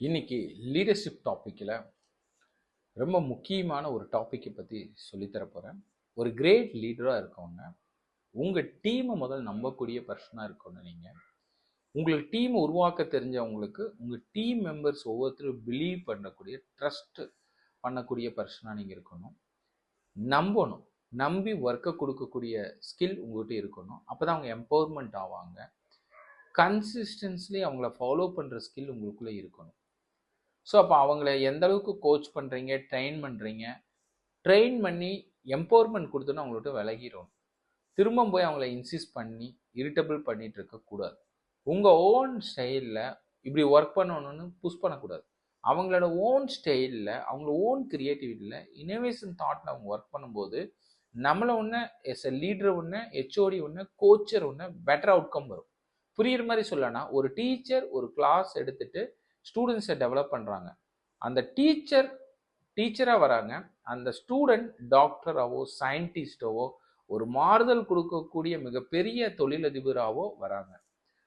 இன்னைக்கு லீடர்ஷிப் டாப்பிக்கில் ரொம்ப முக்கியமான ஒரு டாப்பிக்கை பற்றி சொல்லித்தர போகிறேன். ஒரு கிரேட் லீடராக இருக்கவங்க உங்கள் டீமை முதல் நம்பக்கூடிய பர்சனாக இருக்கணும். நீங்கள் உங்களுக்கு டீம் உருவாக்க தெரிஞ்சவங்களுக்கு உங்கள் டீம் மெம்பர்ஸ் ஒவ்வொருத்தரும் பிலீவ் பண்ணக்கூடிய ட்ரஸ்ட் பண்ணக்கூடிய பர்சனாக நீங்கள் இருக்கணும். நம்பணும், நம்பி ஒர்க்கை கொடுக்கக்கூடிய ஸ்கில் உங்கள்கிட்ட இருக்கணும். அப்போ தான் அவங்க எம்பவர்மெண்ட் ஆவாங்க. கன்சிஸ்டன்ஸ்லி அவங்கள ஃபாலோ பண்ணுற ஸ்கில் உங்களுக்குள்ளே இருக்கணும். ஸோ அப்போ அவங்கள எந்த அளவுக்கு கோச் பண்ணுறீங்க, ட்ரெயின் பண்ணி எம்பவர்மெண்ட் கொடுத்தோன்னா அவங்கள்ட்ட விலகிடும். திரும்ப போய் அவங்கள இன்சிஸ்ட் பண்ணி இரிட்டபிள் பண்ணிட்டு இருக்கக்கூடாது. உங்கள் ஓன் ஸ்டைலில் இப்படி ஒர்க் பண்ணணும்னு புஷ் பண்ணக்கூடாது. அவங்களோட ஓன் ஸ்டைலில் அவங்களோட ஓன் கிரியேட்டிவிட்டியில் இனோவேஷன் தாட்டில் அவங்க ஒர்க் பண்ணும்போது நம்மளை ஒன்று எஸ் எ லீடர் ஒன்று, ஹெச்ஓடி ஒன்று, கோச்சர் ஒன்று பெட்டர் அவுட்கம் வரும். புரியுற மாதிரி சொல்லனா, ஒரு டீச்சர் ஒரு கிளாஸ் எடுத்துட்டு ஸ்டூடெண்ட்ஸை டெவலப் பண்ணுறாங்க. அந்த டீச்சராக வராங்க, அந்த ஸ்டூடெண்ட் டாக்டராகவோ சயின்டிஸ்டாவோ ஒரு மாறுதல் கொடுக்கக்கூடிய மிகப்பெரிய தொழிலதிபராகவோ வராங்க.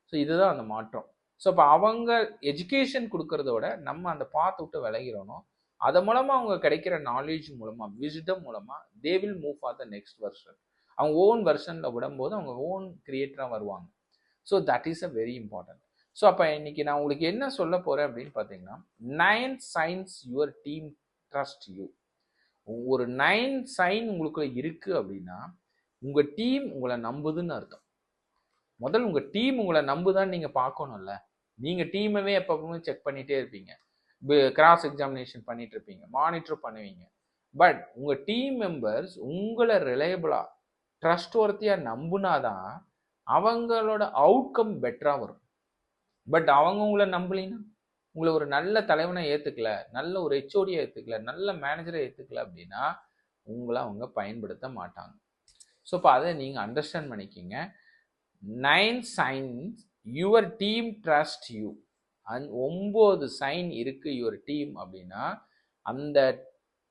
ஸோ இதுதான் அந்த மாற்றம். ஸோ இப்போ அவங்க எஜுகேஷன் கொடுக்கறதோட நம்ம அந்த பாத் விட்டு விலகிறோம். அது மூலமாக அவங்க கிடைக்கிற நாலேஜ் மூலமாக, விஸ்டம் மூலமாக they will move for the next version. அவங்க ஓன் வெர்ஷனில் விடும்போது அவங்க ஓன் கிரியேட்டராக வருவாங்க. So that is a very important. So அப்போ இன்னைக்கு நான் உங்களுக்கு என்ன சொல்ல போகிறேன் அப்படின்னு பார்த்தீங்கன்னா, 9 signs your team trust you. ஒரு 9 sign உங்களுக்குள்ள இருக்குது அப்படின்னா உங்கள் டீம் உங்களை நம்புதுன்னு அர்த்தம். முதல்ல உங்கள் டீம் உங்களை நம்புதான்னு நீங்கள் பார்க்கணும்ல. நீங்கள் டீமவே எப்பவுமே செக் பண்ணிகிட்டே இருப்பீங்க, கிராஸ் எக்ஸாமினேஷன் பண்ணிட்டு இருப்பீங்க, மானிட்டர் பண்ணுவீங்க. பட் உங்கள் டீம் மெம்பர்ஸ் உங்களை ரிலையபிளாக ட்ரஸ்ட் ஒர்த்தியாக நம்புனாதான் அவங்களோட அவுட்கம் பெட்டராக வரும். பட் அவங்க உங்களை நம்பலின்னா, உங்களை ஒரு நல்ல தலைவனை ஏற்றுக்கல, நல்ல ஒரு ஹெச்ஓடியை ஏற்றுக்கல, நல்ல மேனேஜரை ஏற்றுக்கல அப்படின்னா உங்களை அவங்க பயன்படுத்த மாட்டாங்க. ஸோ இப்போ அதை நீங்கள் அண்டர்ஸ்டாண்ட் பண்ணிக்கிங்க. 9 signs your team trust you. 9 sign இருக்கு யுவர் டீம் அப்படின்னா அந்த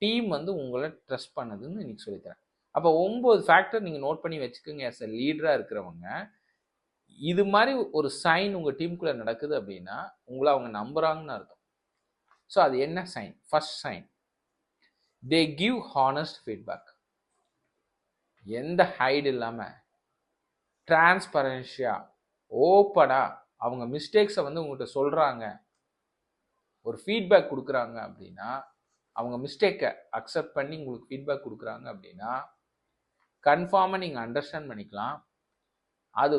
டீம் உங்களை ட்ரஸ்ட் பண்ணதுன்னு இன்னைக்கு சொல்லித்தரேன். அப்போ 9 ஃபேக்டர் நீங்கள் நோட் பண்ணி வச்சுக்கோங்க. ஆஸ் அ லீடராக இருக்கிறவங்க இது மாதிரி ஒரு சைன் உங்கள் டீமுக்குள்ளே நடக்குது அப்படின்னா உங்களை அவங்க நம்புறாங்கன்னு அர்த்தம். ஸோ அது என்ன sign? First sign, they give honest feedback. எந்த ஹைடு இல்லாமல் டிரான்ஸ்பரன்ஷியா ஓப்பனாக அவங்க மிஸ்டேக்ஸை உங்கள்கிட்ட சொல்கிறாங்க, ஒரு ஃபீட்பேக் கொடுக்குறாங்க அப்படின்னா, அவங்க மிஸ்டேக்கை அக்செப்ட் பண்ணி உங்களுக்கு ஃபீட்பேக் கொடுக்குறாங்க அப்படின்னா கன்ஃபார்மாக நீங்கள் அண்டர்ஸ்டாண்ட் பண்ணிக்கலாம். அது